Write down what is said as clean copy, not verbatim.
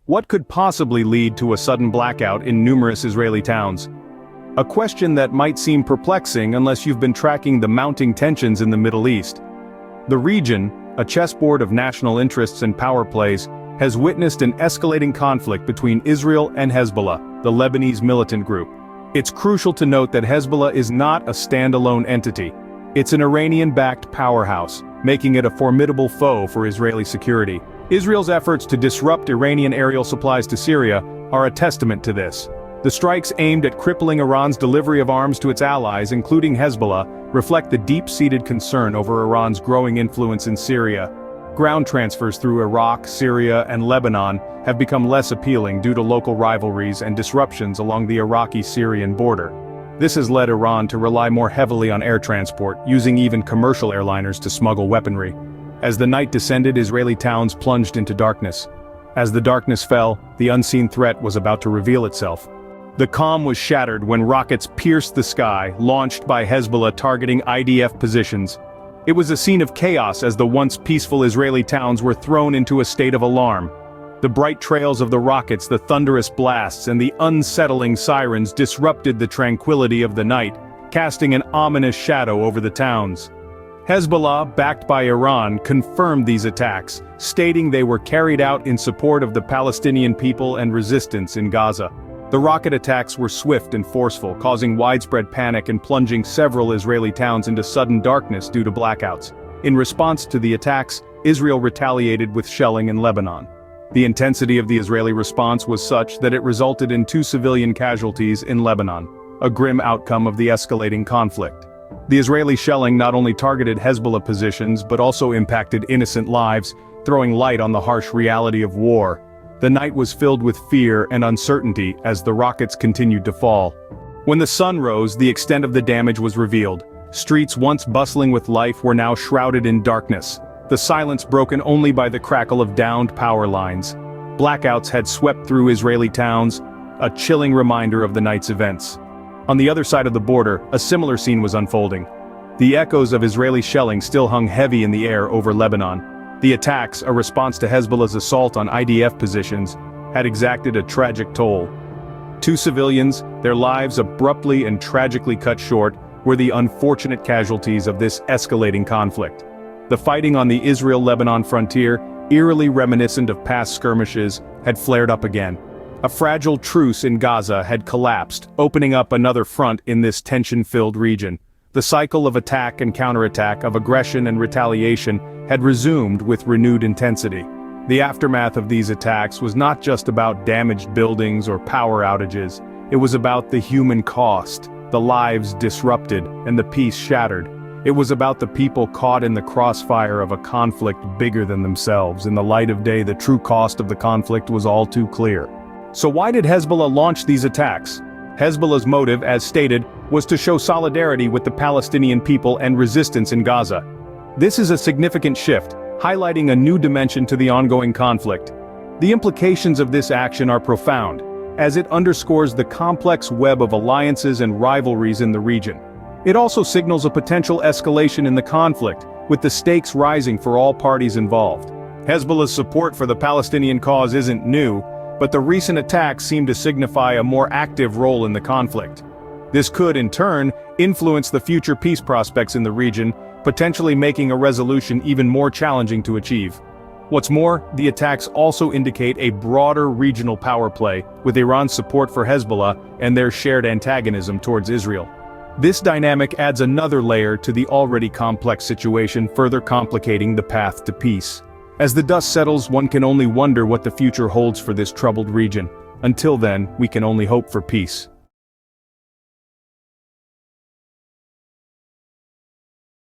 What could possibly lead to a sudden blackout in numerous Israeli towns? A question that might seem perplexing unless you've been tracking the mounting tensions in the Middle East. The region, a chessboard of national interests and power plays, has witnessed an escalating conflict between Israel and Hezbollah, the Lebanese militant group. It's crucial to note that Hezbollah is not a standalone entity. It's an Iranian-backed powerhouse, making it a formidable foe for Israeli security. Israel's efforts to disrupt Iranian aerial supplies to Syria are a testament to this. The strikes aimed at crippling Iran's delivery of arms to its allies, including Hezbollah, reflect the deep-seated concern over Iran's growing influence in Syria. Ground transfers through Iraq, Syria, and Lebanon have become less appealing due to local rivalries and disruptions along the Iraqi-Syrian border. This has led Iran to rely more heavily on air transport, using even commercial airliners to smuggle weaponry. As the night descended, Israeli towns plunged into darkness. As the darkness fell, the unseen threat was about to reveal itself. The calm was shattered when rockets pierced the sky, launched by Hezbollah targeting IDF positions. It was a scene of chaos as the once peaceful Israeli towns were thrown into a state of alarm. The bright trails of the rockets, the thunderous blasts, and the unsettling sirens disrupted the tranquility of the night, casting an ominous shadow over the towns. Hezbollah, backed by Iran, confirmed these attacks, stating they were carried out in support of the Palestinian people and resistance in Gaza. The rocket attacks were swift and forceful, causing widespread panic and plunging several Israeli towns into sudden darkness due to blackouts. In response to the attacks, Israel retaliated with shelling in Lebanon. The intensity of the Israeli response was such that it resulted in 2 civilian casualties in Lebanon, a grim outcome of the escalating conflict. The Israeli shelling not only targeted Hezbollah positions but also impacted innocent lives, throwing light on the harsh reality of war. The night was filled with fear and uncertainty as the rockets continued to fall. When the sun rose, the extent of the damage was revealed. Streets once bustling with life were now shrouded in darkness, the silence broken only by the crackle of downed power lines. Blackouts had swept through Israeli towns, a chilling reminder of the night's events. On the other side of the border, a similar scene was unfolding. The echoes of Israeli shelling still hung heavy in the air over Lebanon. The attacks, a response to Hezbollah's assault on IDF positions, had exacted a tragic toll. 2 civilians, their lives abruptly and tragically cut short, were the unfortunate casualties of this escalating conflict. The fighting on the Israel-Lebanon frontier, eerily reminiscent of past skirmishes, had flared up again. A fragile truce in Gaza had collapsed, opening up another front in this tension-filled region. The cycle of attack and counterattack, of aggression and retaliation, had resumed with renewed intensity. The aftermath of these attacks was not just about damaged buildings or power outages. It was about the human cost, the lives disrupted, and the peace shattered. It was about the people caught in the crossfire of a conflict bigger than themselves. In the light of day, the true cost of the conflict was all too clear. So why did Hezbollah launch these attacks? Hezbollah's motive, as stated, was to show solidarity with the Palestinian people and resistance in Gaza. This is a significant shift, highlighting a new dimension to the ongoing conflict. The implications of this action are profound, as it underscores the complex web of alliances and rivalries in the region. It also signals a potential escalation in the conflict, with the stakes rising for all parties involved. Hezbollah's support for the Palestinian cause isn't new, but the recent attacks seem to signify a more active role in the conflict. This could, in turn, influence the future peace prospects in the region, potentially making a resolution even more challenging to achieve. What's more, the attacks also indicate a broader regional power play, with Iran's support for Hezbollah and their shared antagonism towards Israel. This dynamic adds another layer to the already complex situation, further complicating the path to peace. As the dust settles, one can only wonder what the future holds for this troubled region. Until then, we can only hope for peace.